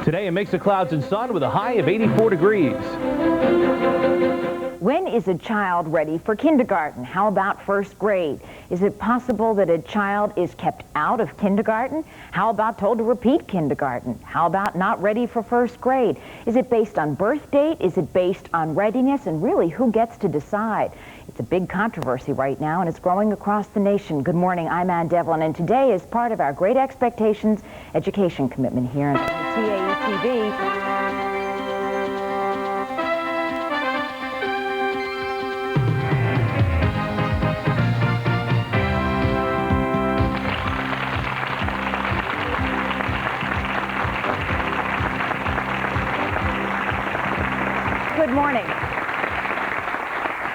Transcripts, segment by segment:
Today, a mix of clouds and sun with a high of 84 degrees. When is a child ready for kindergarten? How about first grade? Is it possible that a child is kept out of kindergarten? How about told to repeat kindergarten? How about not ready for first grade? Is it based on birth date? Is it based on readiness? And really, who gets to decide? It's a big controversy right now, and it's growing across the nation. Good morning, I'm Devlin, and today is part of our Great Expectations education commitment here on CAE TV. Good morning.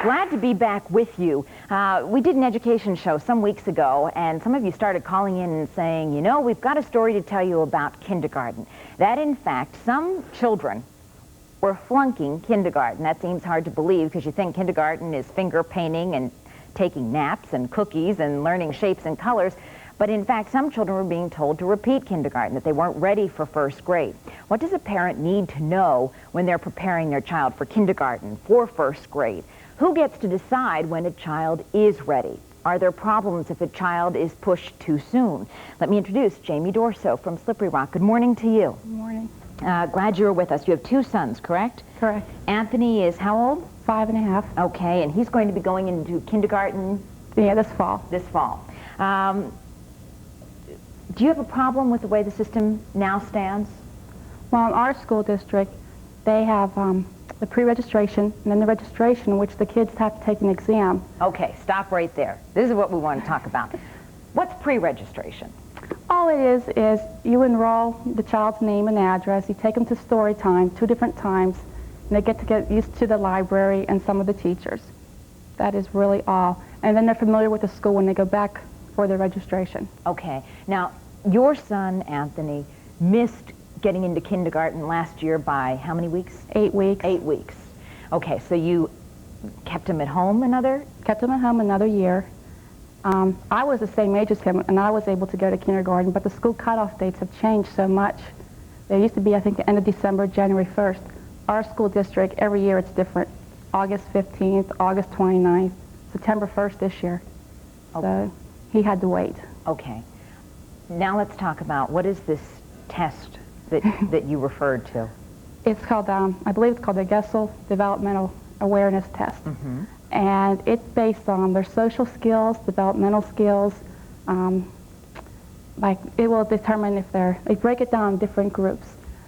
Glad to be back with you. We did an education show some weeks ago, and some of you started calling in and saying, you know, we've got a story to tell you about kindergarten. That, in fact, some children were flunking kindergarten. That seems hard to believe because you think kindergarten is finger painting and taking naps and cookies and learning shapes and colors. But in fact, some children were being told to repeat kindergarten, that they weren't ready for first grade. What does a parent need to know when they're preparing their child for kindergarten, for first grade? Who gets to decide when a child is ready? Are there problems if a child is pushed too soon? Let me introduce Jamie Durso from Slippery Rock. Good morning to you. Good morning. Glad you're with us. You have two sons, correct? Correct. Anthony is how old? 5.5. Okay, and he's going to be going into kindergarten? Yeah, this fall. This fall. Do you have a problem with the way the system now stands? Well, in our school district, they have the pre-registration and then the registration in which the kids have to take an exam. Okay, stop right there. This is what we want to talk about. What's pre-registration? All it is you enroll the child's name and address, you take them to story time 2 different times, and they get used to the library and some of the teachers. That is really all. And then they're familiar with the school when they go back for their registration. Okay. Now, your son, Anthony, missed getting into kindergarten last year by how many weeks? 8 weeks. 8 weeks. Okay, so you kept him at home another? Kept him at home another year. I was the same age as him, and I was able to go to kindergarten, but the school cutoff dates have changed so much. They used to be, I think, the end of December, January 1st. Our school district, every year it's different. August 15th, August 29th, September 1st this year. Okay. So he had to wait. Okay. Now let's talk about what is this test that you referred to? It's called, I believe it's called the Gessel Developmental Awareness Test. Mm-hmm. And it's based on their social skills, developmental skills. Like it will determine if they break it down in different groups.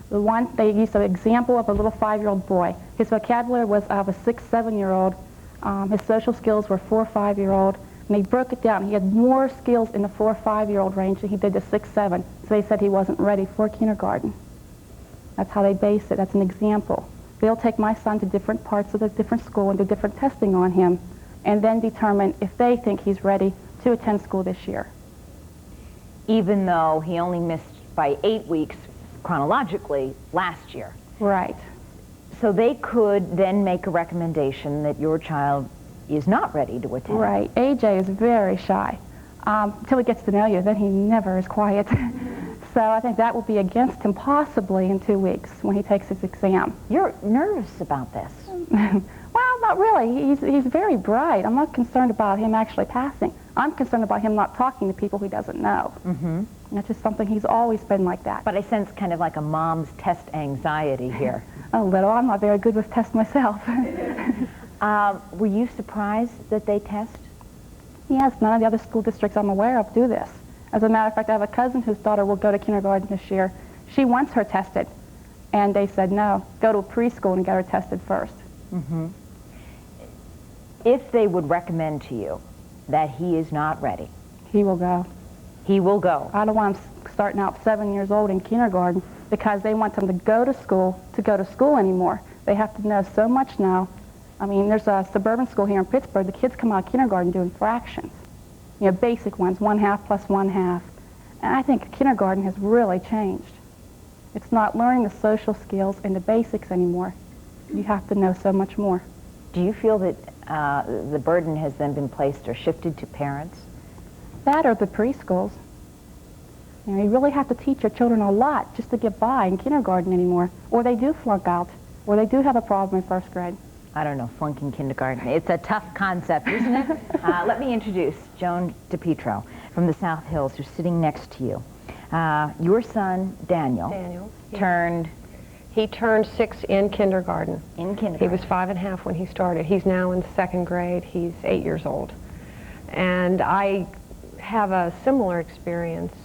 The one, they use an example of a little 5-year-old boy. His vocabulary was of a 6, 7-year-old. His social skills were 4, 5-year-old. And they broke it down. He had more skills in the 4 or 5-year-old range than he did the 6, 7. So they said he wasn't ready for kindergarten. That's how they base it. That's an example. They'll take my son to different parts of the different school and do different testing on him, and then determine if they think he's ready to attend school this year. Even though he only missed by 8 weeks chronologically last year. Right. So they could then make a recommendation that your child is not ready to attend. Right. AJ is very shy. Until he gets to know you, then he never is quiet. So I think that will be against him possibly in 2 weeks when he takes his exam. You're nervous about this. Well, not really. He's very bright. I'm not concerned about him actually passing. I'm concerned about him not talking to people he doesn't know. Mm-hmm. That's just something he's always been like that. But I sense kind of like a mom's test anxiety here. A little. I'm not very good with tests myself. Were you surprised that they test? Yes, none of the other school districts I'm aware of do this. As a matter of fact, I have a cousin whose daughter will go to kindergarten this year. She wants her tested, and they said no, go to a preschool and get her tested first. Mm-hmm. If they would recommend to you that he is not ready, he will go. He will go. I don't want him starting out 7 years old in kindergarten because they want them to go to school anymore. They have to know so much now. I mean, there's a suburban school here in Pittsburgh. The kids come out of kindergarten doing fractions. You know, basic ones, 1/2 plus 1/2. And I think kindergarten has really changed. It's not learning the social skills and the basics anymore. You have to know so much more. Do you feel that the burden has then been placed or shifted to parents? That or the preschools. You know, you really have to teach your children a lot just to get by in kindergarten anymore, or they do flunk out, or they do have a problem in first grade. I don't know, flunking kindergarten. It's a tough concept, isn't it? Let me introduce Joan DiPietro from the South Hills, who's sitting next to you. Your son, Daniel, He turned 6 in kindergarten. In kindergarten. He was 5 and a half when he started. He's now in 2nd grade. He's 8 years old. And I have a similar experience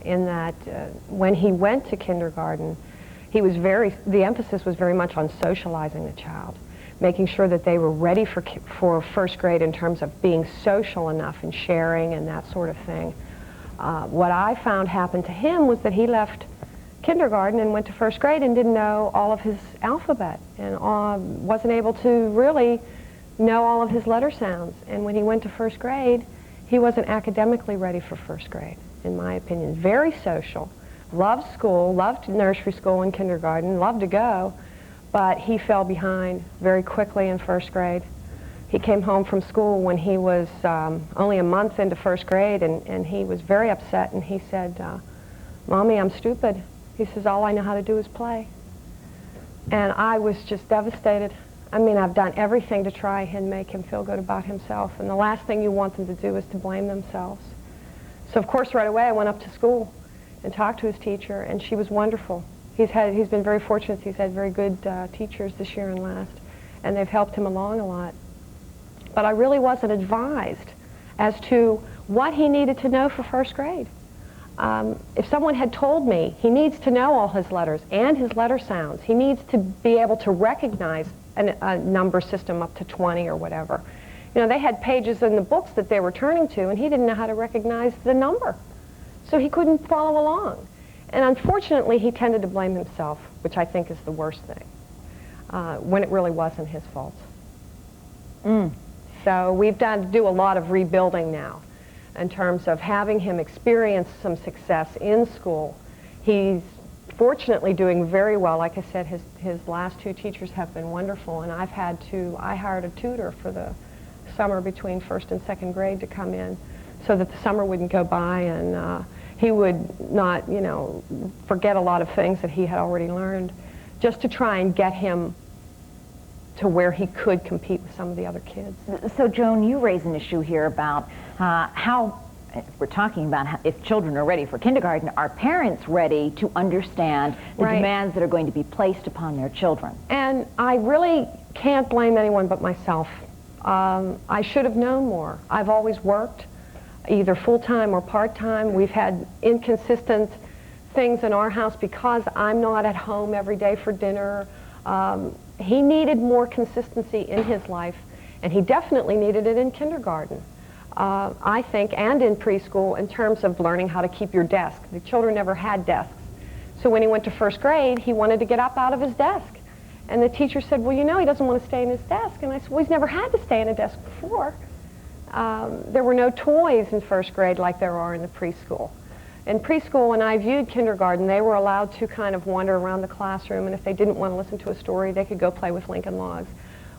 in that when he went to kindergarten, the emphasis was very much on socializing the child, making sure that they were ready for first grade in terms of being social enough and sharing and that sort of thing. What I found happened to him was that he left kindergarten and went to first grade and didn't know all of his alphabet and wasn't able to really know all of his letter sounds. And when he went to first grade, he wasn't academically ready for first grade, in my opinion. Very social, loved school, loved nursery school and kindergarten, loved to go, but he fell behind very quickly in first grade. He came home from school when he was only a month into first grade, and he was very upset, and he said, "Mommy, I'm stupid." He says, "All I know how to do is play." And I was just devastated. I mean, I've done everything to try and make him feel good about himself, and the last thing you want them to do is to blame themselves. So of course right away I went up to school and talked to his teacher, and she was wonderful. He's been very fortunate. He's had very good teachers this year and last, and they've helped him along a lot. But I really wasn't advised as to what he needed to know for first grade. If someone had told me he needs to know all his letters and his letter sounds, he needs to be able to recognize a number system up to 20 or whatever. You know, they had pages in the books that they were turning to, and he didn't know how to recognize the number. So he couldn't follow along. And unfortunately, he tended to blame himself, which I think is the worst thing, when it really wasn't his fault. So we've done to do a lot of rebuilding now in terms of having him experience some success in school. He's fortunately doing very well. Like I said, his last 2 teachers have been wonderful, and I hired a tutor for the summer between 1st and 2nd grade to come in so that the summer wouldn't go by and he would not, you know, forget a lot of things that he had already learned, just to try and get him to where he could compete with some of the other kids. So Joan, you raise an issue here about how, we're talking about if children are ready for kindergarten, are parents ready to understand the demands that are going to be placed upon their children? And I really can't blame anyone but myself. I should have known more. I've always worked, either full-time or part-time. We've had inconsistent things in our house because I'm not at home every day for dinner. He needed more consistency in his life, and he definitely needed it in kindergarten, I think, and in preschool in terms of learning how to keep your desk. The children never had desks. So when he went to first grade, he wanted to get up out of his desk. And the teacher said, "Well, you know, he doesn't want to stay in his desk." And I said, "Well, he's never had to stay in a desk before." There were no toys in first grade like there are in the preschool. In preschool, when I viewed kindergarten, they were allowed to kind of wander around the classroom, and if they didn't want to listen to a story, they could go play with Lincoln Logs.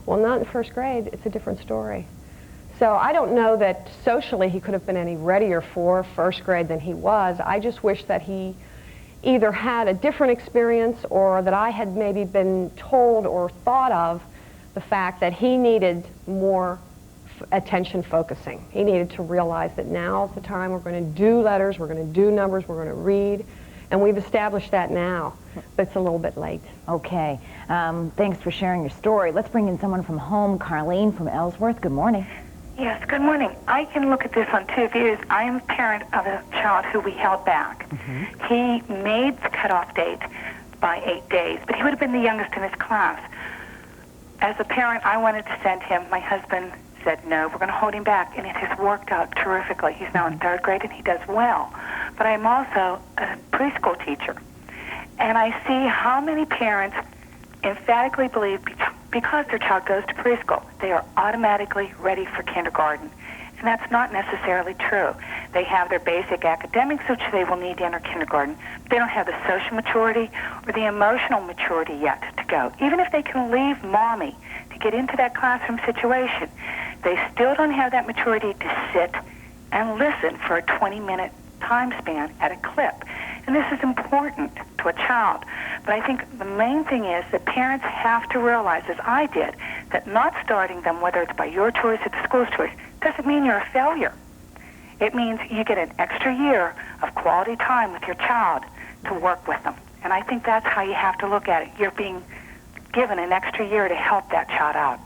Well, not in first grade. It's a different story. So I don't know that socially he could have been any readier for first grade than he was. I just wish that he either had a different experience or that I had maybe been told or thought of the fact that he needed more attention focusing. He needed to realize that now's the time we're going to do letters, we're going to do numbers, we're going to read, and we've established that now, but it's a little bit late. Okay. Thanks for sharing your story. Let's bring in someone from home. Carlene from Ellsworth. Good morning. Yes, good morning. I can look at this on 2 views. I am a parent of a child who we held back. He made the cutoff date by 8 days, but he would have been the youngest in his class. As a parent, I wanted to send him. My husband said, "No, we're going to hold him back," and it has worked out terrifically. He's now in 3rd grade, and he does well. But I'm also a preschool teacher, and I see how many parents emphatically believe because their child goes to preschool, they are automatically ready for kindergarten. And that's not necessarily true. They have their basic academics, which they will need to enter kindergarten. They don't have the social maturity or the emotional maturity yet to go. Even if they can leave mommy to get into that classroom situation, they still don't have that maturity to sit and listen for a 20-minute time span at a clip. And this is important to a child. But I think the main thing is that parents have to realize, as I did, that not starting them, whether it's by your choice or the school's choice, doesn't mean you're a failure. It means you get an extra year of quality time with your child to work with them. And I think that's how you have to look at it. You're being given an extra year to help that child out.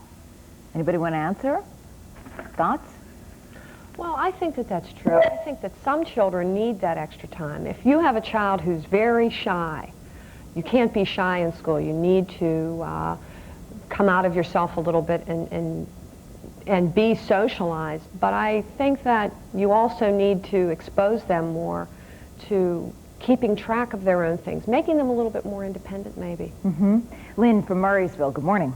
Anybody want to answer? Thoughts? Well, I think that that's true. I think that some children need that extra time. If you have a child who's very shy, you can't be shy in school. You need to come out of yourself a little bit and be socialized. But I think that you also need to expose them more to keeping track of their own things, making them a little bit more independent, maybe. Lynn from Murraysville, good morning.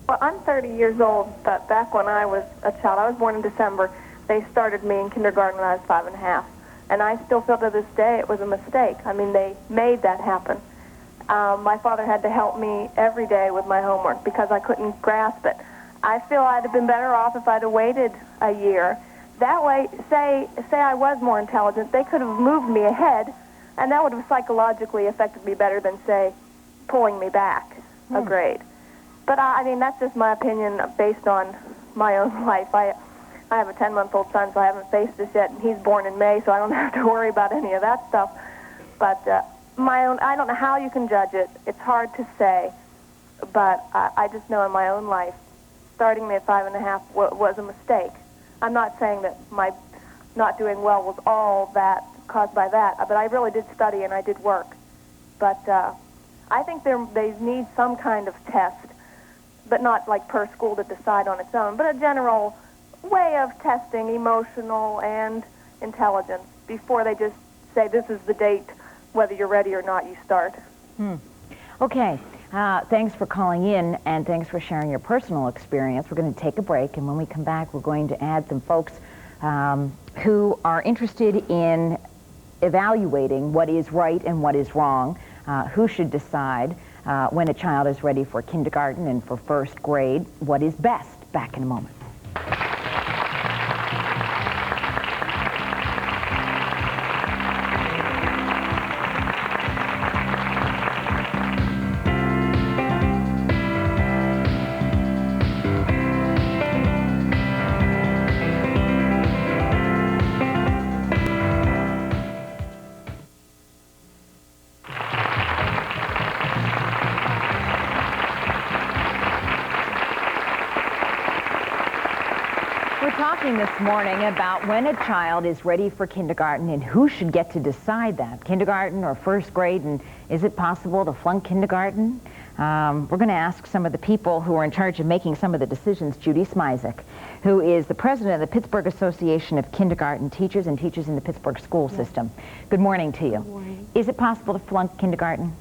Well, I'm 30 years old, but back when I was a child, I was born in December, they started me in kindergarten when I was 5 1/2. And I still feel to this day it was a mistake. I mean, they made that happen. My father had to help me every day with my homework because I couldn't grasp it. I feel I'd have been better off if I'd have waited a year. That way, say I was more intelligent, they could have moved me ahead, and that would have psychologically affected me better than, say, pulling me back a grade. But I mean, that's just my opinion based on my own life. I have a 10-month-old son, so I haven't faced this yet, and he's born in May, so I don't have to worry about any of that stuff. But I don't know how you can judge it. It's hard to say, but I just know in my own life, starting me at 5 1/2 was a mistake. I'm not saying that my not doing well was all that caused by that, but I really did study and I did work. But I think they need some kind of test, but not like per school to decide on its own, but a general way of testing emotional and intelligence before they just say this is the date, whether you're ready or not, you start. Okay, thanks for calling in and thanks for sharing your personal experience. We're going to take a break, and when we come back, we're going to add some folks who are interested in evaluating what is right and what is wrong, who should decide when a child is ready for kindergarten and for first grade, what is best. Back in a moment. This morning about when a child is ready for kindergarten and who should get to decide that, kindergarten or first grade, and is it possible to flunk kindergarten? We're going to ask some of the people who are in charge of making some of the decisions. Judy Smizek, who is the president of the Pittsburgh Association of Kindergarten Teachers and teachers in the Pittsburgh school system. Good morning to you. Good morning. Is it possible to flunk kindergarten?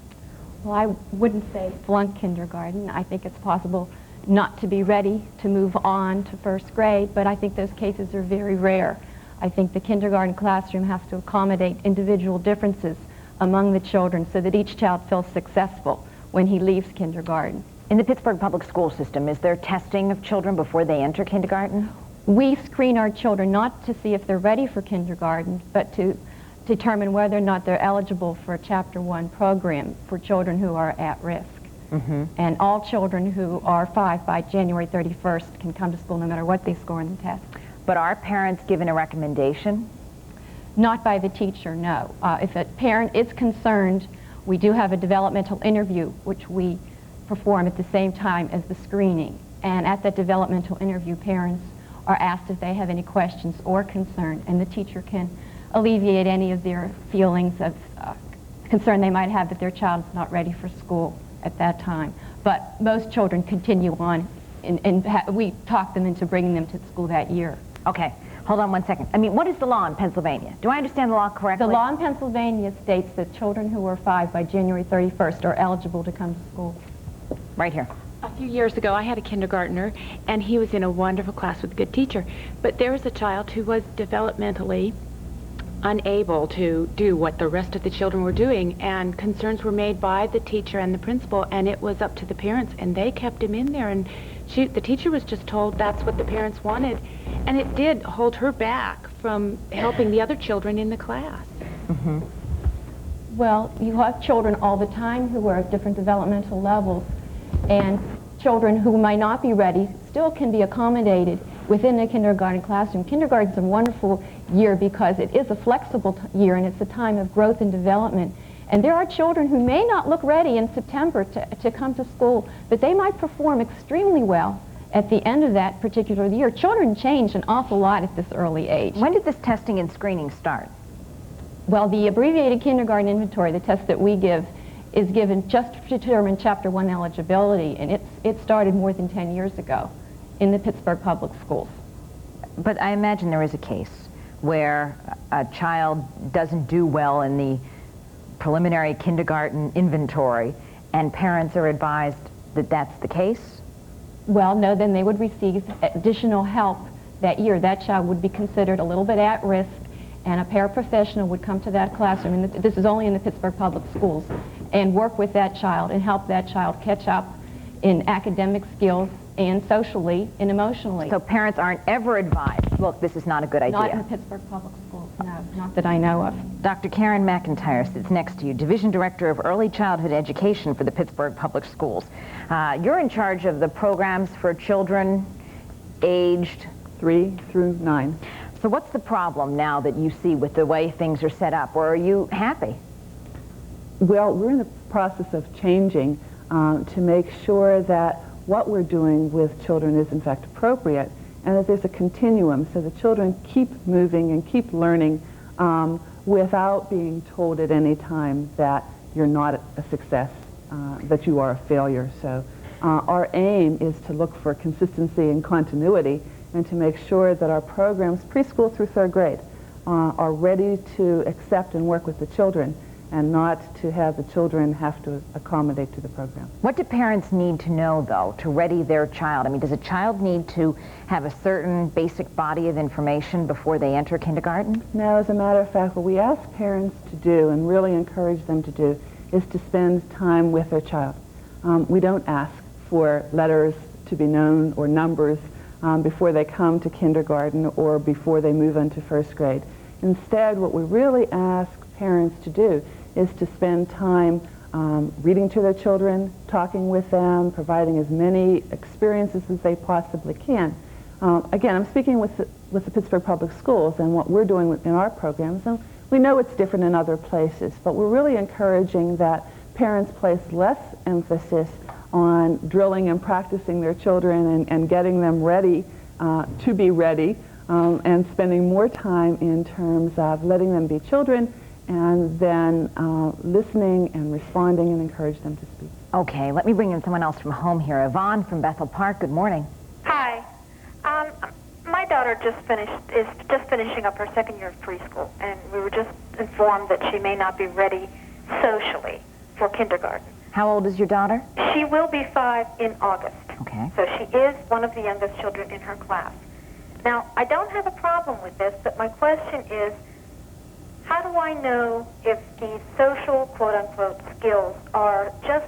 Well, I wouldn't say flunk kindergarten. I think it's possible not to be ready to move on to first grade, but I think those cases are very rare. I think the kindergarten classroom has to accommodate individual differences among the children so that each child feels successful when he leaves kindergarten. In the Pittsburgh Public School system, is there testing of children before they enter kindergarten? We screen our children not to see if they're ready for kindergarten, but to determine whether or not they're eligible for a Chapter 1 program for children who are at risk. And all children who are 5 by January 31st can come to school no matter what they score in the test. But are parents given a recommendation? Not by the teacher, no. If a parent is concerned, we do have a developmental interview, which we perform at the same time as the screening. And at that developmental interview, parents are asked if they have any questions or concern, and the teacher can alleviate any of their feelings of concern they might have that their child is not ready for school at that time. But most children continue on, and we talk them into bringing them to school that year. Okay, hold on one second. I mean, what is the law in Pennsylvania? Do I understand the law correctly? The law in Pennsylvania states that children who are 5 by January 31st are eligible to come to school. Right here. A few years ago, I had a kindergartner, and he was in a wonderful class with a good teacher. But there was a child who was developmentally unable to do what the rest of the children were doing, and concerns were made by the teacher and the principal, and it was up to the parents, and they kept him in there and The teacher was just told that's what the parents wanted, and it did hold her back from helping the other children in the class. Mm-hmm. Well, you have children all the time who are at different developmental levels, and children who might not be ready still can be accommodated within the kindergarten classroom. Kindergarten's a wonderful year because it is a flexible year, and it's a time of growth and development. And there are children who may not look ready in September to come to school, but they might perform extremely well at the end of that particular year. Children change an awful lot at this early age. When did this testing and screening start? Well, the abbreviated kindergarten inventory, the test that we give, is given just to determine Chapter 1 eligibility, and it started more than 10 years ago in the Pittsburgh Public Schools. But I imagine there is a case where a child doesn't do well in the preliminary kindergarten inventory, and parents are advised that that's the case? Well, no, then they would receive additional help that year. That child would be considered a little bit at risk, and a paraprofessional would come to that classroom, and this is only in the Pittsburgh Public Schools, and work with that child and help that child catch up in academic skills and socially and emotionally. So parents aren't ever advised, look, this is not a good idea? Not in the Pittsburgh Public Schools, no, not that I know of. Dr. Karen McIntyre sits next to you, Division Director of Early Childhood Education for the Pittsburgh Public Schools. You're in charge of the programs for children aged 3 through 9. So what's the problem now that you see with the way things are set up, or are you happy? Well, we're in the process of changing to make sure that what we're doing with children is in fact appropriate, and that there's a continuum so the children keep moving and keep learning without being told at any time that you're not a success, that you are a failure. So our aim is to look for consistency and continuity, and to make sure that our programs, preschool through 3rd grade, are ready to accept and work with the children, and not to have the children have to accommodate to the program. What do parents need to know, though, to ready their child? I mean, does a child need to have a certain basic body of information before they enter kindergarten? Now, as a matter of fact, what we ask parents to do, and really encourage them to do, is to spend time with their child. We don't ask for letters to be known or numbers before they come to kindergarten or before they move on to 1st grade. Instead, what we really ask parents to do is to spend time reading to their children, talking with them, providing as many experiences as they possibly can. Again, I'm speaking with the Pittsburgh Public Schools and what we're doing in our programs, and we know it's different in other places, but we're really encouraging that parents place less emphasis on drilling and practicing their children and getting them ready to be ready, and spending more time in terms of letting them be children and then listening and responding and encourage them to speak. Okay, let me bring in someone else from home here. Yvonne from Bethel Park, good morning. Hi. My daughter is just finishing up her 2nd year of preschool, and we were just informed that she may not be ready socially for kindergarten. How old is your daughter? She will be 5 in August. Okay. So she is one of the youngest children in her class. Now, I don't have a problem with this, but my question is, how do I know if these social, quote-unquote, skills are just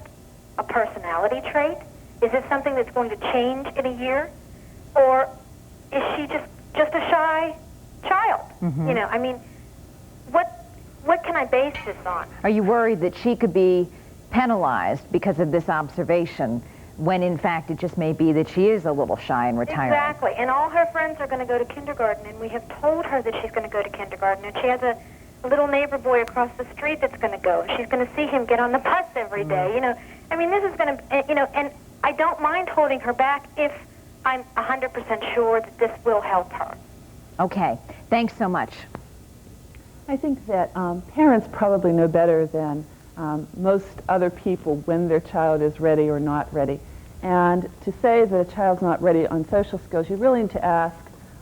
a personality trait? Is it something that's going to change in a year? Or is she just a shy child? Mm-hmm. You know, I mean, what can I base this on? Are you worried that she could be penalized because of this observation, when in fact it just may be that she is a little shy and retiring? Exactly, and all her friends are going to go to kindergarten, and we have told her that she's going to go to kindergarten, and she has a little neighbor boy across the street that's going to go, and she's going to see him get on the bus every day, you know. I mean, this is going to, you know, and I don't mind holding her back if I'm 100% sure that this will help her. Okay, thanks so much. I think that parents probably know better than most other people when their child is ready or not ready. And to say that a child's not ready on social skills, you really need to ask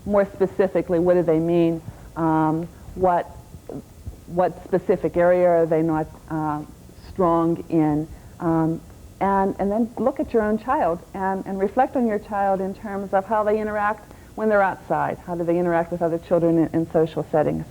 more specifically, what do they mean? What specific area are they not strong in? And then look at your own child and reflect on your child in terms of how they interact when they're outside. How do they interact with other children in social settings?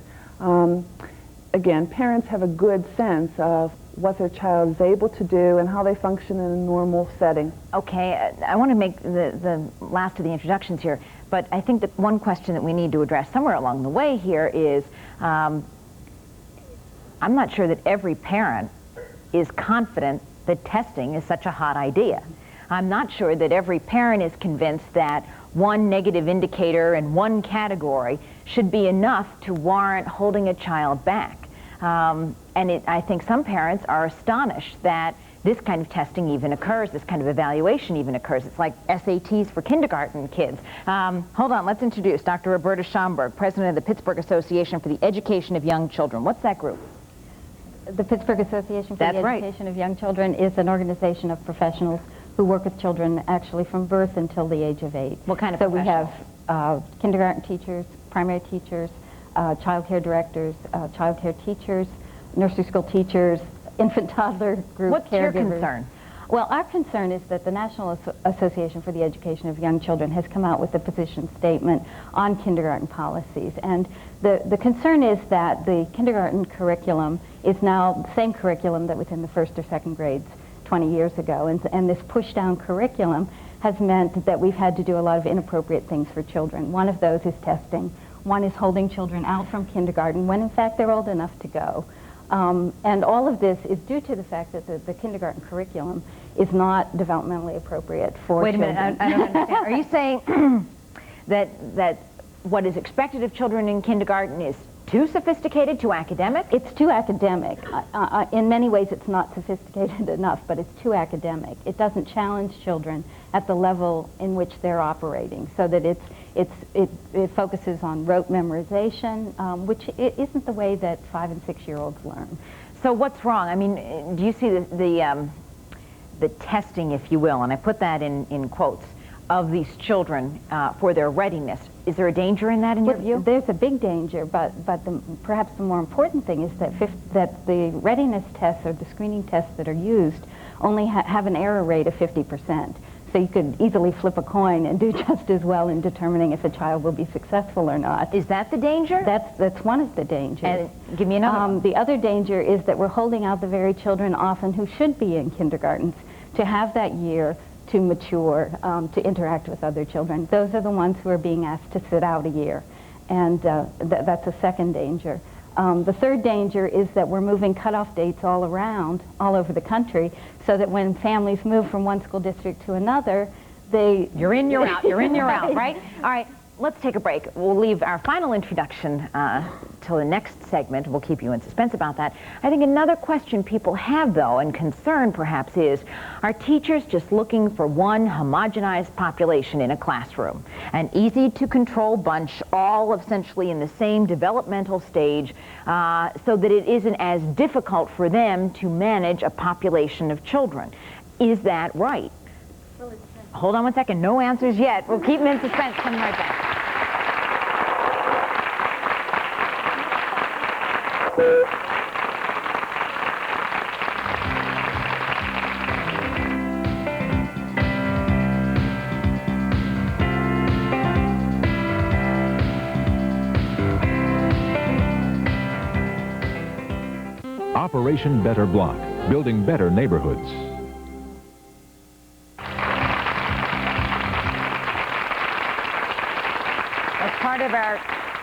Again, parents have a good sense of what their child is able to do and how they function in a normal setting. Okay, I want to make the last of the introductions here, but I think that one question that we need to address somewhere along the way here is, I'm not sure that every parent is confident that testing is such a hot idea. I'm not sure that every parent is convinced that one negative indicator in one category should be enough to warrant holding a child back. I think some parents are astonished that this kind of testing even occurs, this kind of evaluation even occurs. It's like SATs for kindergarten kids. Hold on, let's introduce Dr. Roberta Schomburg, president of the Pittsburgh Association for the Education of Young Children. What's that group? The Pittsburgh Association for the Education of Young Children is an organization of professionals who work with children actually from birth until the age of 8. What kind of So we have kindergarten teachers, primary teachers, child care directors, child care teachers, nursery school teachers, infant toddler group What's caregivers. your concern? Well, our concern is that the National Association for the Education of Young Children has come out with a position statement on kindergarten policies. And the concern is that the kindergarten curriculum is now the same curriculum that was in the first or second grades 20 years ago. And this push-down curriculum has meant that we've had to do a lot of inappropriate things for children. One of those is testing. One is holding children out from kindergarten when in fact they're old enough to go. And all of this is due to the fact that the kindergarten curriculum is not developmentally appropriate for children. Wait a minute, I don't understand. Are you saying that what is expected of children in kindergarten is too sophisticated, too academic? It's too academic. In many ways it's not sophisticated enough, but it's too academic. It doesn't challenge children at the level in which they're operating, so that it focuses on rote memorization, which isn't the way that 5- and 6-year-olds learn. So what's wrong? I mean, do you see the testing, if you will, and I put that in quotes, of these children for their readiness? Is there a danger in that in your view? There's a big danger, but perhaps the more important thing is that the readiness tests or the screening tests that are used only have an error rate of 50%. So you could easily flip a coin and do just as well in determining if a child will be successful or not. Is that the danger? That's one of the dangers. And give me another one. The other danger is that we're holding out the very children often who should be in kindergartens to have that year to mature, to interact with other children. Those are the ones who are being asked to sit out a year. And that's a second danger. The third danger is that we're moving cutoff dates all over the country, so that when families move from one school district to another, You're in, you're out, you're in, you're out, right? All right, let's take a break. We'll leave our final introduction till the next segment. We'll keep you in suspense about that. I think another question people have, though, and concern perhaps is, are teachers just looking for one homogenized population in a classroom? An easy-to-control bunch, all essentially in the same developmental stage, so that it isn't as difficult for them to manage a population of children. Is that right? Hold on one second. No answers yet. We'll keep them in suspense. Coming right back. Operation Better Block, building better neighborhoods. As part of our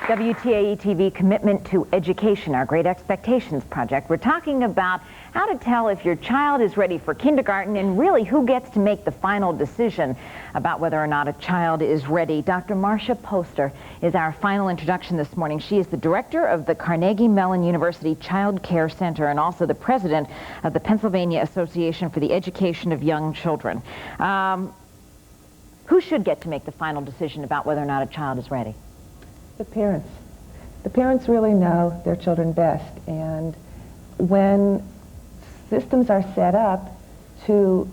WTAE-TV commitment to education, our Great Expectations project, we're talking about how to tell if your child is ready for kindergarten and really who gets to make the final decision about whether or not a child is ready. Dr. Marsha Poster is our final introduction this morning. She is the director of the Carnegie Mellon University Child Care Center and also the president of the Pennsylvania Association for the Education of Young Children. Who should get to make the final decision about whether or not a child is ready? The parents. The parents really know their children best, and when systems are set up to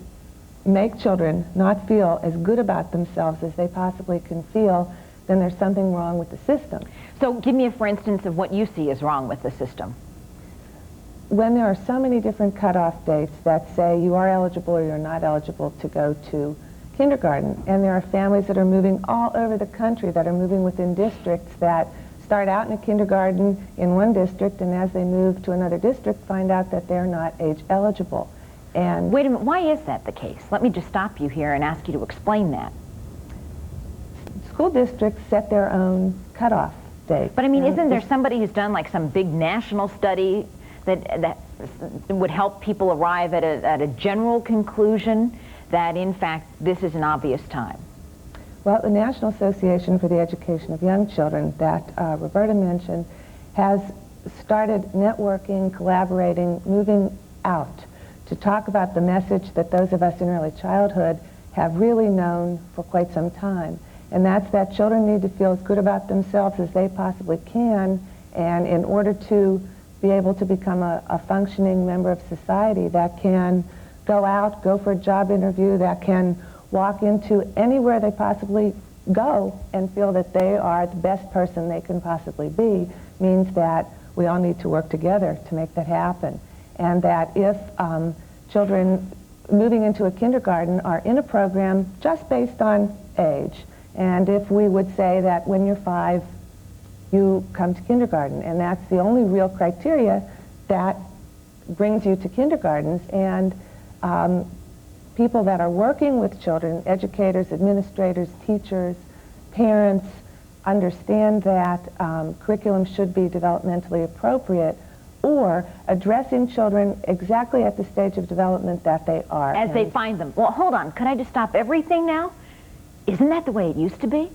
make children not feel as good about themselves as they possibly can feel, then there's something wrong with the system. So give me a for instance of what you see is wrong with the system. When there are so many different cutoff dates that say you are eligible or you're not eligible to go to kindergarten, and there are families that are moving all over the country, that are moving within districts that start out in a kindergarten in one district, and as they move to another district, find out that they're not age eligible. And wait a minute, why is that the case? Let me just stop you here and ask you to explain that. School districts set their own cutoff date. But I mean, isn't there somebody who's done like some big national study that would help people arrive at a general conclusion that in fact this is an obvious time? Well, the National Association for the Education of Young Children that Roberta mentioned has started networking, collaborating, moving out to talk about the message that those of us in early childhood have really known for quite some time. And that's that children need to feel as good about themselves as they possibly can, and in order to be able to become a functioning member of society that can go out, go for a job interview, that can walk into anywhere they possibly go and feel that they are the best person they can possibly be, means that we all need to work together to make that happen. And that if children moving into a kindergarten are in a program just based on age, and if we would say that when you're 5, you come to kindergarten, and that's the only real criteria that brings you to kindergartens, and people that are working with children, educators, administrators, teachers, parents, understand that curriculum should be developmentally appropriate, or addressing children exactly at the stage of development that they are. As they find them. Well, hold on. Could I just stop everything now? Isn't that the way it used to be?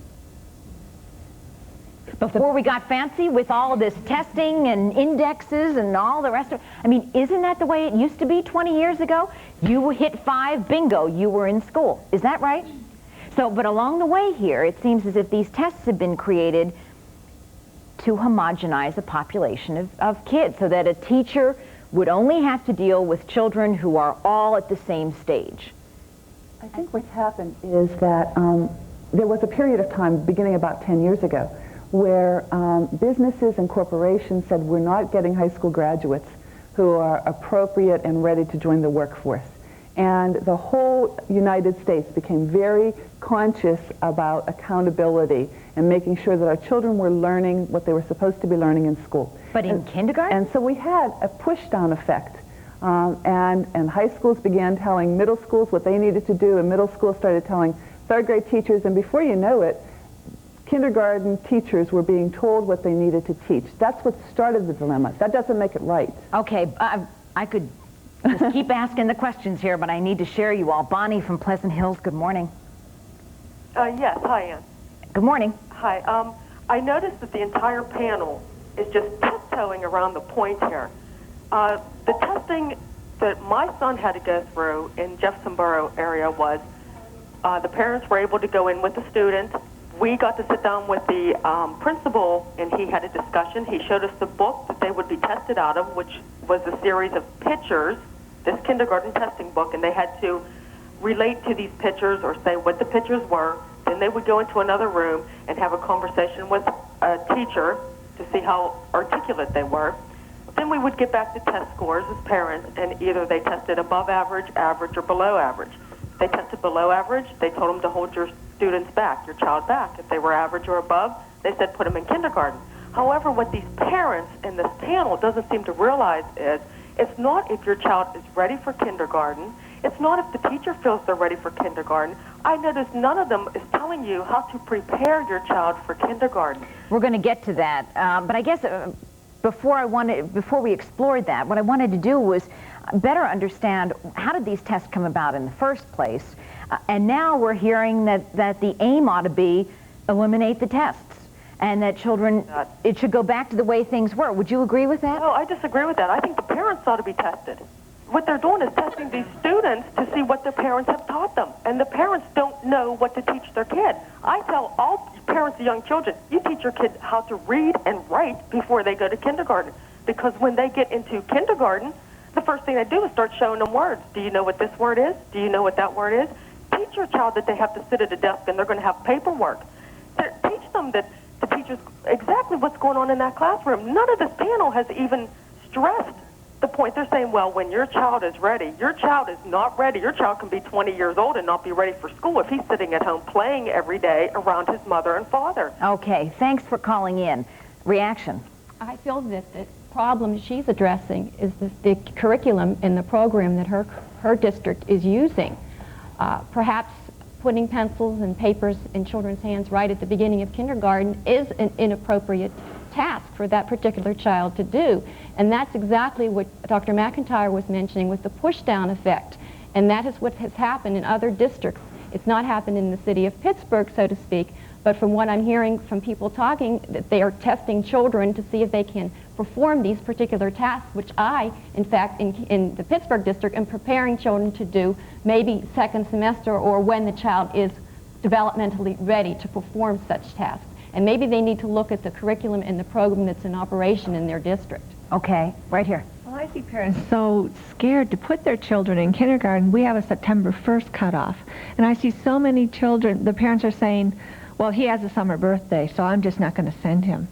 Before we got fancy with all of this testing and indexes and all the rest of it. I mean, isn't that the way it used to be 20 years ago? You hit 5, bingo, you were in school. Is that right? So, but along the way here, it seems as if these tests have been created to homogenize a population of kids so that a teacher would only have to deal with children who are all at the same stage. I think what's happened is that there was a period of time beginning about 10 years ago where businesses and corporations said we're not getting high school graduates who are appropriate and ready to join the workforce. And the whole United States became very conscious about accountability and making sure that our children were learning what they were supposed to be learning in school. But in kindergarten? And so we had a push-down effect. And high schools began telling middle schools what they needed to do, and middle schools started telling third grade teachers, and before you know it, kindergarten teachers were being told what they needed to teach. That's what started the dilemma. That doesn't make it right. Okay, I could just keep asking the questions here, but I need to share you all. Bonnie from Pleasant Hills, good morning. Yes, hi, Ann. Good morning. Hi. I noticed that the entire panel is just tiptoeing around the point here. The testing that my son had to go through in Jeffersonboro area was the parents were able to go in with the student. We got to sit down with the principal, and he had a discussion. He showed us the book that they would be tested out of, which was a series of pictures, this kindergarten testing book, and they had to relate to these pictures or say what the pictures were. Then they would go into another room and have a conversation with a teacher to see how articulate they were. Then we would get back to test scores as parents, and either they tested above average, average, or below average. If they tested below average, they told them to hold your students back, your child back. If they were average or above, they said put them in kindergarten. However, what these parents in this panel doesn't seem to realize is it's not if your child is ready for kindergarten. It's not if the teacher feels they're ready for kindergarten. I noticed none of them is telling you how to prepare your child for kindergarten. We're going to get to that, but I guess before we explored that, what I wanted to do was better understand how did these tests come about in the first place, and now we're hearing that the aim ought to be eliminate the tests, and that children, it should go back to the way things were. Would you agree with that? No, I disagree with that. I think the parents ought to be tested. What they're doing is testing these students to see what their parents have taught them, and the parents don't know what to teach their kid. I tell all parents of young children, you teach your kid how to read and write before they go to kindergarten, because when they get into kindergarten, the first thing they do is start showing them words. Do you know what this word is? Do you know what that word is? Teach your child that they have to sit at a desk and they're going to have paperwork. Teach them that the teacher's exactly what's going on in that classroom. None of this panel has even stressed the point. They're saying, well, when your child is ready, your child is not ready. Your child can be 20 years old and not be ready for school if he's sitting at home playing every day around his mother and father. Okay, thanks for calling in. Reaction? I feel that the problem she's addressing is the curriculum and the program that her district is using. Perhaps putting pencils and papers in children's hands right at the beginning of kindergarten is an inappropriate task for that particular child to do. And that's exactly what Dr. McIntyre was mentioning with the push-down effect. And that is what has happened in other districts. It's not happened in the city of Pittsburgh, so to speak, but from what I'm hearing from people talking, that they are testing children to see if they can perform these particular tasks, which I, in fact, in the Pittsburgh district, am preparing children to do maybe second semester or when the child is developmentally ready to perform such tasks. And maybe they need to look at the curriculum and the program that's in operation in their district. Okay, right here. Well, I see parents so scared to put their children in kindergarten. We have a September 1st cutoff. And I see so many children, the parents are saying, well, he has a summer birthday, so I'm just not going to send him.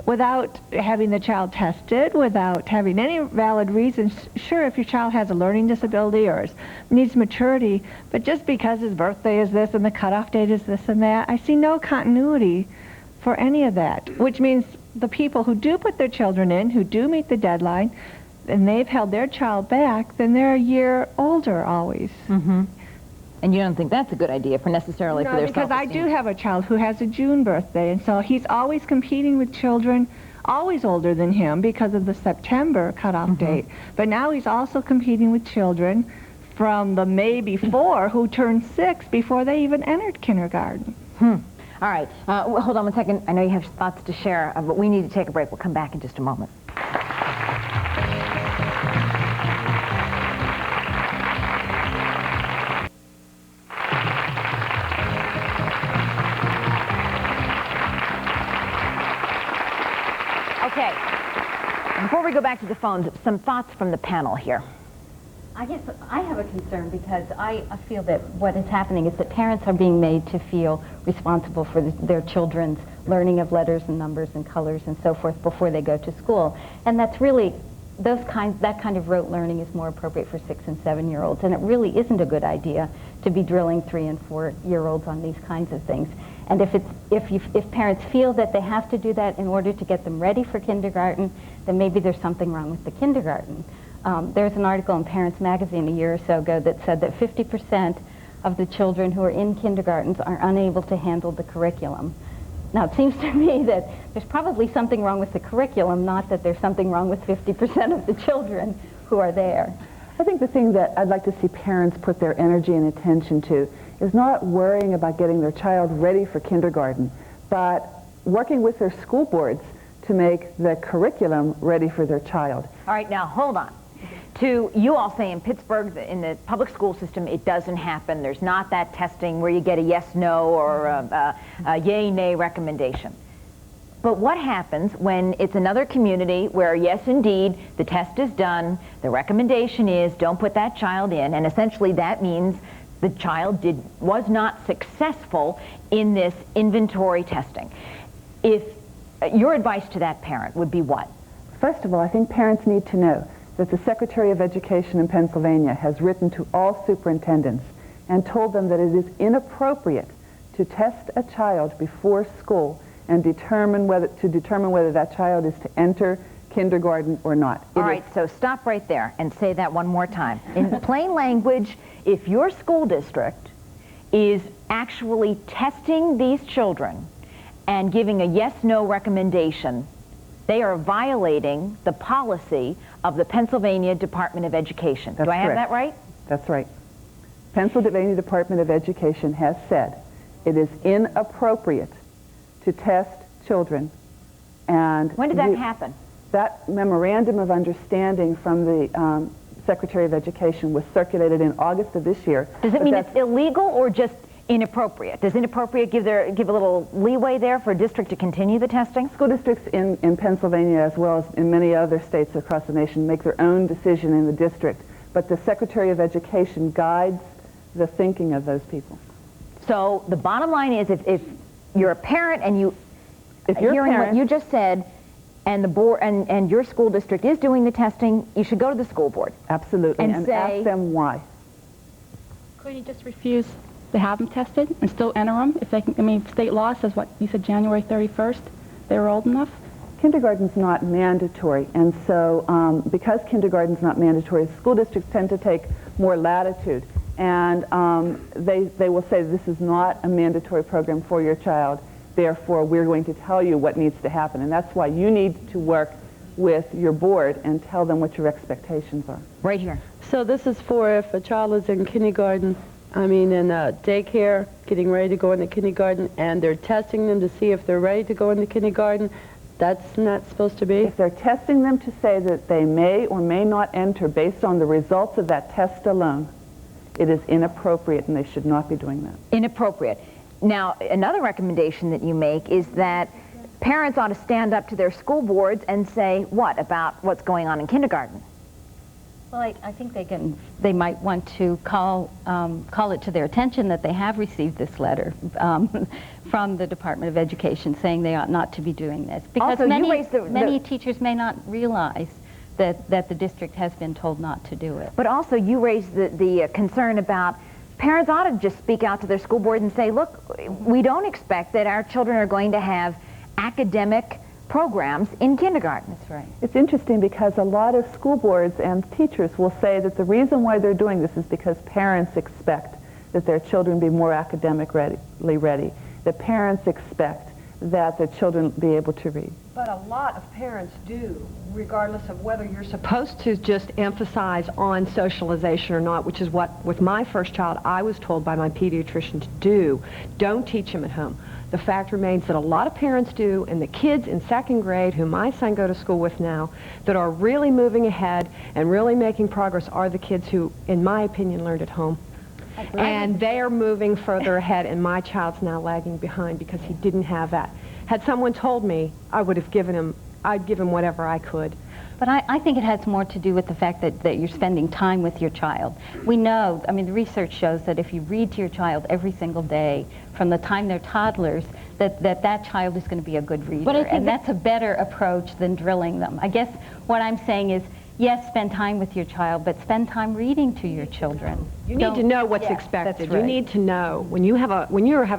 Without having the child tested, without having any valid reasons, sure, if your child has a learning disability or needs maturity, but just because his birthday is this and the cutoff date is this and that, I see no continuity for any of that, which means the people who do put their children in, who do meet the deadline, and they've held their child back, then they're a year older always. Mm-hmm. And you don't think that's a good idea for necessarily for their because I self-esteem? do have a child who has a June birthday, and so he's always competing with children always older than him because of the September cutoff date. But now he's also competing with children from the May before who turned 6 before they even entered kindergarten. All right. Well, hold on one second. I know you have thoughts to share, but we need to take a break. We'll come back in just a moment. Okay. Before we go back to the phones, some thoughts from the panel here. I guess I have a concern because I feel that what is happening is that parents are being made to feel responsible for their children's learning of letters and numbers and colors and so forth before they go to school. And that's really, that kind of rote learning is more appropriate for 6- and 7-year-olds. And it really isn't a good idea to be drilling 3- and 4-year-olds on these kinds of things. And if parents feel that they have to do that in order to get them ready for kindergarten, then maybe there's something wrong with the kindergarten. There's an article in Parents Magazine a year or so ago that said that 50% of the children who are in kindergartens are unable to handle the curriculum. Now, it seems to me that there's probably something wrong with the curriculum, not that there's something wrong with 50% of the children who are there. I think the thing that I'd like to see parents put their energy and attention to is not worrying about getting their child ready for kindergarten, but working with their school boards to make the curriculum ready for their child. All right, now hold on. To you all say in Pittsburgh, in the public school system, it doesn't happen. There's not that testing where you get a yes, no, or a yay, nay recommendation. But what happens when it's another community where, yes, indeed, the test is done, the recommendation is don't put that child in, and essentially that means the child was not successful in this inventory testing. If your advice to that parent would be what? First of all, I think parents need to know that the Secretary of Education in Pennsylvania has written to all superintendents and told them that it is inappropriate to test a child before school and determine whether that child is to enter kindergarten or not. All right, so stop right there and say that one more time. In plain language, if your school district is actually testing these children and giving a yes-no recommendation, they are violating the policy of the Pennsylvania Department of Education. That's Do I have correct. that right? That's right. Pennsylvania Department of Education has said it is inappropriate to test children. And when did that happen? That memorandum of understanding from the Secretary of Education was circulated in August of this year. Does it mean it's illegal or just inappropriate? Does inappropriate give a little leeway there for a district to continue the testing? School districts in Pennsylvania, as well as in many other states across the nation, make their own decision in the district. But the Secretary of Education guides the thinking of those people. So the bottom line is, if you're a parent and hearing what you just said, and the board and your school district is doing the testing, you should go to the school board. Absolutely, and ask them why. Could you just refuse to have them tested and still enter them? If they can, I mean, state law says what you said, January 31st, they were old enough. kindergarten's not mandatory, and so because kindergarten's not mandatory, school districts tend to take more latitude, and they will say this is not a mandatory program for your child, therefore we're going to tell you what needs to happen, and that's why you need to work with your board and tell them what your expectations are. Right here. So this is for if a child is in kindergarten, in daycare, getting ready to go into kindergarten, and they're testing them to see if they're ready to go into kindergarten. That's not supposed to be? If they're testing them to say that they may or may not enter based on the results of that test alone, it is inappropriate and they should not be doing that. Inappropriate. Now, another recommendation that you make is that parents ought to stand up to their school boards and say what about what's going on in kindergarten? Well, I think they might want to call it to their attention that they have received this letter from the Department of Education saying they ought not to be doing this. Because also, many teachers may not realize that the district has been told not to do it. But also you raised the concern about parents ought to just speak out to their school board and say, look, we don't expect that our children are going to have academic programs in kindergarten. That's right. It's interesting because a lot of school boards and teachers will say that the reason why they're doing this is because parents expect that their children be more academically ready. That parents expect that their children be able to read. But a lot of parents do, regardless of whether you're supposed to just emphasize on socialization or not, which is what, with my first child, I was told by my pediatrician to do. Don't teach him at home. The fact remains that a lot of parents do, and the kids in second grade, who my son go to school with now, that are really moving ahead and really making progress are the kids who, in my opinion, learned at home. And they are moving further ahead, and my child's now lagging behind because he didn't have that. Had someone told me, I'd give him whatever I could. But I think it has more to do with the fact that you're spending time with your child. We know, the research shows that if you read to your child every single day, from the time they're toddlers, that child is going to be a good reader. And that's a better approach than drilling them. I guess what I'm saying is, yes, spend time with your child, but spend time reading to your children. You need to know what's expected. Right. You need to know when you have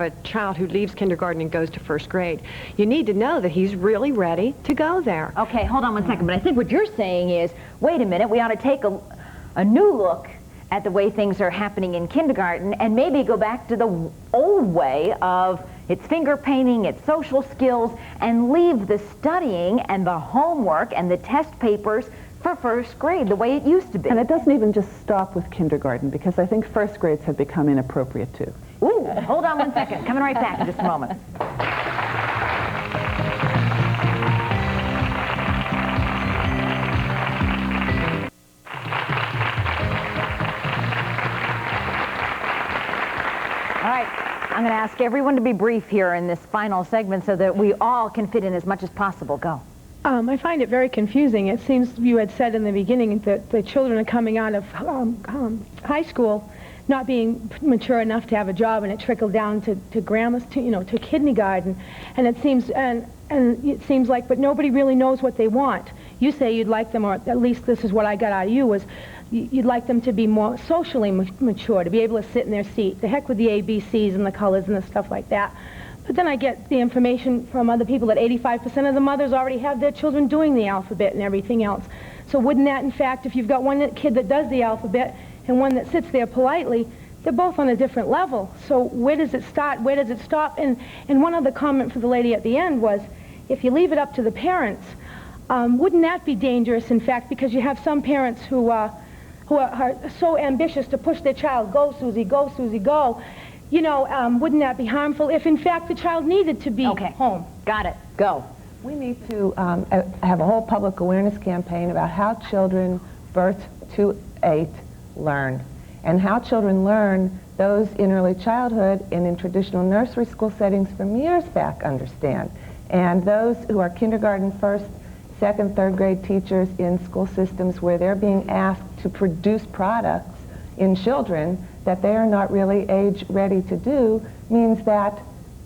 a child who leaves kindergarten and goes to first grade, you need to know that he's really ready to go there. Okay, hold on one second. But I think what you're saying is, wait a minute, we ought to take a new look at the way things are happening in kindergarten and maybe go back to the old way of it's finger painting, it's social skills, and leave the studying and the homework and the test papers for first grade, the way it used to be. And it doesn't even just stop with kindergarten, because I think first grades have become inappropriate too. Ooh, hold on one second. Coming right back in just a moment. All right, I'm going to ask everyone to be brief here in this final segment so that we all can fit in as much as possible. Go. I find it very confusing. It seems you had said in the beginning that the children are coming out of high school not being mature enough to have a job, and it trickled down to grammar, to kindergarten, and it seems like, but nobody really knows what they want. You say you'd like them, or at least this is what I got out of you, was you'd like them to be more socially mature, to be able to sit in their seat. The heck with the ABCs and the colors and the stuff like that. But then I get the information from other people that 85% of the mothers already have their children doing the alphabet and everything else. So wouldn't that, in fact, if you've got one kid that does the alphabet and one that sits there politely, they're both on a different level. So where does it start? Where does it stop? And one other comment for the lady at the end was, if you leave it up to the parents, wouldn't that be dangerous, in fact, because you have some parents who are so ambitious to push their child, go, Susie, go. Wouldn't that be harmful if, in fact, the child needed to be home? Got it. Go. We need to have a whole public awareness campaign about how children birth to 8 learn, and how children learn those in early childhood and in traditional nursery school settings from years back understand. And those who are kindergarten, first, second, third grade teachers in school systems where they're being asked to produce products in children that they are not really age ready to do, means that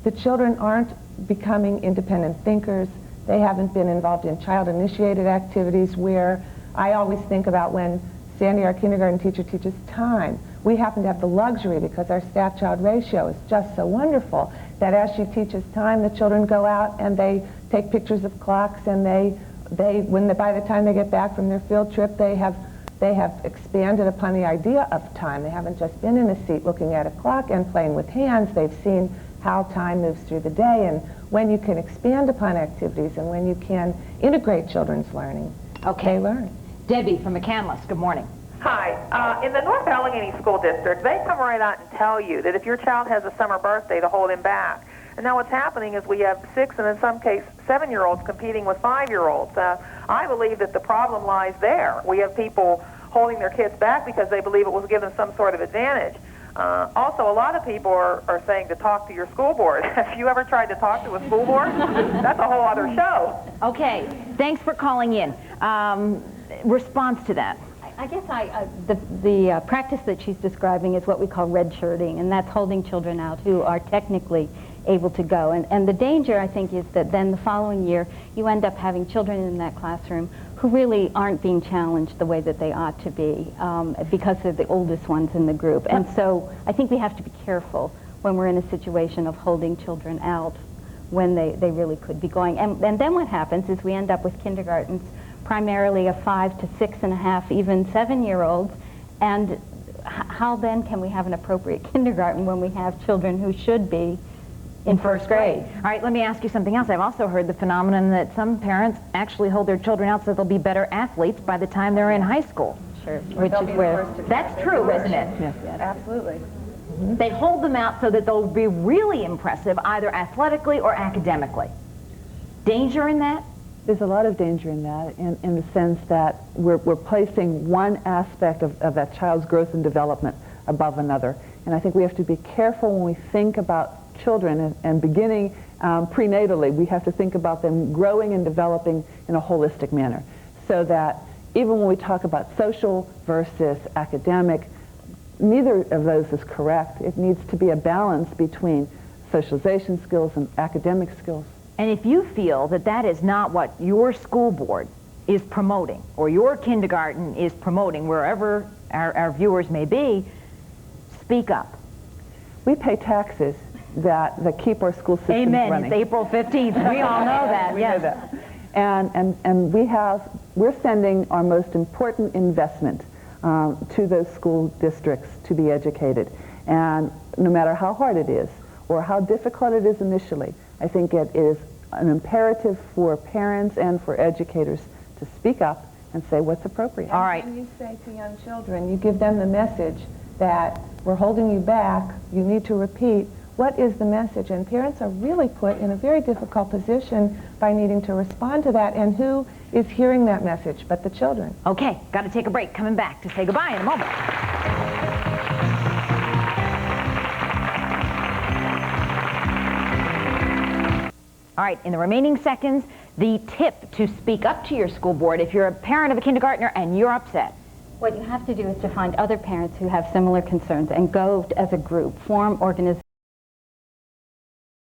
the children aren't becoming independent thinkers. They haven't been involved in child-initiated activities where I always think about when Sandy, our kindergarten teacher, teaches time. We happen to have the luxury, because our staff-child ratio is just so wonderful, that as she teaches time, the children go out and they take pictures of clocks, and by the time they get back from their field trip, they have expanded upon the idea of time. They haven't just been in a seat looking at a clock and playing with hands. They've seen how time moves through the day, and when you can expand upon activities and when you can integrate children's learning, they learn. Debbie from McCandless, good morning. Hi. In the North Allegheny School District, they come right out and tell you that if your child has a summer birthday, to hold him back. And now what's happening is we have 6 and in some cases 7-year-olds competing with 5-year-olds. I believe that the problem lies there. We have people holding their kids back because they believe it will give them some sort of advantage. Also, a lot of people are saying to talk to your school board. Have you ever tried to talk to a school board? That's a whole other show. Okay, thanks for calling in. Response to that? I guess the practice that she's describing is what we call red shirting, and that's holding children out who are technically able to go. And the danger, I think, is that then the following year you end up having children in that classroom who really aren't being challenged the way that they ought to be because they're the oldest ones in the group. And so I think we have to be careful when we're in a situation of holding children out when they really could be going. And then what happens is we end up with kindergartens primarily of 5 to 6.5, even 7-year-olds. And how then can we have an appropriate kindergarten when we have children who should be in first grade? All right, let me ask you something else. I've also heard the phenomenon that some parents actually hold their children out so they'll be better athletes by the time they're in high school. Sure. Which is where that's true, isn't it? Yes, absolutely. They hold them out so that they'll be really impressive, either athletically or academically. Danger in that? There's a lot of danger in that, in the sense that we're placing one aspect of that child's growth and development above another. And I think we have to be careful when we think about children and beginning prenatally. We have to think about them growing and developing in a holistic manner, so that even when we talk about social versus academic, neither of those is correct. It needs to be a balance between socialization skills and academic skills. And if you feel that that is not what your school board is promoting, or your kindergarten is promoting, wherever our viewers may be, speak up. We pay taxes that keep our school systems Amen. running. It's April 15th. We all know that. We yes. know that. And we're sending our most important investment to those school districts to be educated. And no matter how hard it is or how difficult it is initially, I think it is an imperative for parents and for educators to speak up and say what's appropriate. All right. When you say to young children, you give them the message that we're holding you back, you need to repeat, what is the message? And parents are really put in a very difficult position by needing to respond to that, and who is hearing that message but the children? Okay, got to take a break. Coming back to say goodbye in a moment. All right, in the remaining seconds, the tip to speak up to your school board if you're a parent of a kindergartner and you're upset. What you have to do is to find other parents who have similar concerns and go as a group, form organizations.